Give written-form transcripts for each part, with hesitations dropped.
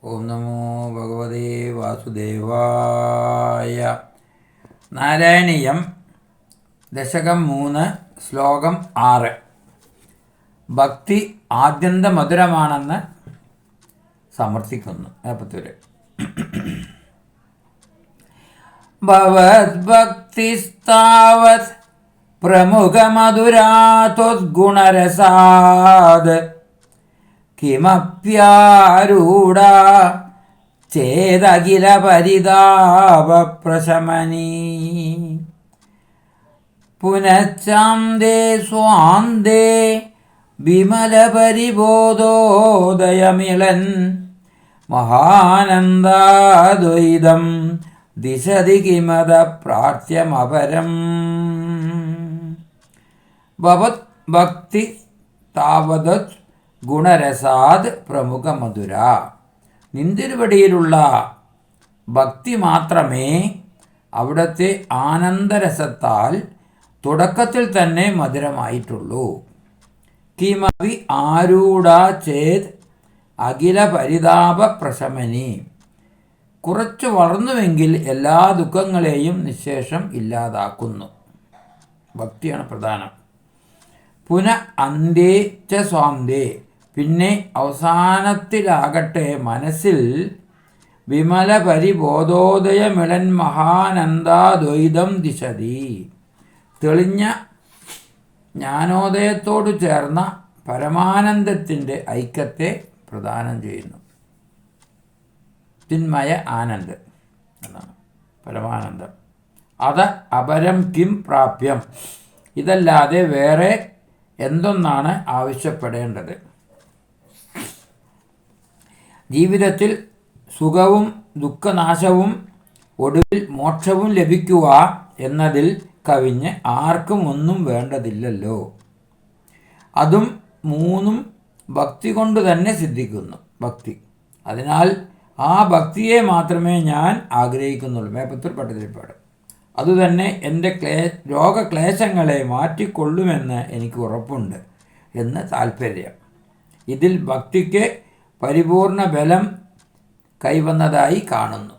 ഓം നമോ ഭഗവതേ വാസുദേവായ. നാരായണീയം ദശകം 3 ശ്ലോകം 6. ഭക്തി ആദ്യന്ത മധുരമാണെന്ന് സമർത്ഥിക്കുന്നു. ഏപ്പത്തൂര് ഭവത് ഭക്തിസ്താവത് പ്രമുഖമധുരാത്വദ്ഗുണരസാത് കിമപ്യാരൂഢ ചേതഖില പരിതാപപ്രശമനീ പുനഃച്ചാന്ദേ സ്വാന്തേ വിമലപരിബോധോദയമിളൻ മഹാനന്ദാദ്വൈതം ദിശതി കിമത പ്രാർത്ഥ്യമപരം. ഭവത് ഭക്തി താവത് ഗുണരസാത് പ്രമുഖമധുര. നിന്തിരുവടിയിലുള്ള ഭക്തി മാത്രമേ അവിടുത്തെ ആനന്ദരസത്താൽ തുടക്കത്തിൽ തന്നെ മധുരമായിട്ടുള്ളൂ. കിമപി ആരൂഢ ചേത് അഖില പരിതാപ പ്രശമനി. കുറച്ചു വളർന്നുവെങ്കിൽ എല്ലാ ദുഃഖങ്ങളെയും നിശേഷം ഇല്ലാതാക്കുന്നു. ഭക്തിയാണ് പ്രധാനം. പുന അന്തേ ച സ്വാന്തേ. പിന്നെ അവസാനത്തിലാകട്ടെ മനസ്സിൽ വിമല പരിബോധോദയമിളൻ മഹാനന്ദാദ്വൈതം ദിശതി. തെളിഞ്ഞ ജ്ഞാനോദയത്തോടു ചേർന്ന പരമാനന്ദത്തിൻ്റെ ഐക്യത്തെ പ്രദാനം ചെയ്യുന്നു. ചിന്മയ ആനന്ദ് എന്നാണ് പരമാനന്ദം. അത് അപരം കിം പ്രാപ്യം. ഇതല്ലാതെ വേറെ എന്തൊന്നാണ് ആവശ്യപ്പെടേണ്ടത്? ജീവിതത്തിൽ സുഖവും ദുഃഖനാശവും ഒടുവിൽ മോക്ഷവും ലഭിക്കുക എന്നതിൽ കവിഞ്ഞ് ആർക്കും ഒന്നും വേണ്ടതില്ലല്ലോ. അതും മൂന്നും ഭക്തി കൊണ്ട് തന്നെ സിദ്ധിക്കുന്നു. ഭക്തി, അതിനാൽ ആ ഭക്തിയെ മാത്രമേ ഞാൻ ആഗ്രഹിക്കുന്നുള്ളൂ. മേപ്പത്തൂർ പട്ടതിരിപ്പാട്. അതുതന്നെ എൻ്റെ രോഗക്ലേശങ്ങളെ മാറ്റിക്കൊള്ളുമെന്ന് എനിക്ക് ഉറപ്പുണ്ട് എന്ന് താല്പര്യം. ഇതിൽ ഭക്തിക്ക് പരിപൂർണ ബലം കൈവന്നതായി കാണുന്നു.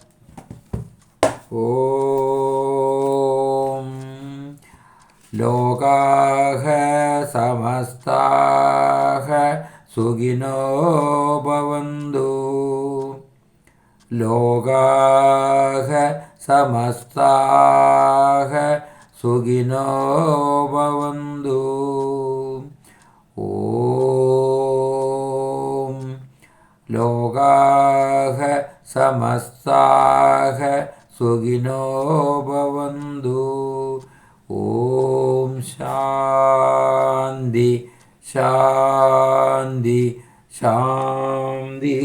ഓം ലോകാഃ സമസ്താഃ സുഖിനോ ഭവന്തു. ലോകാഃ സമസ്താഃ സുഖിനോ ഭവന്തു. ഓം ലോകാഃ സമസ്താഃ സുഖിനോ ഭവന്തു. ഓം ശാന്തി ശാന്തി ശാന്തി.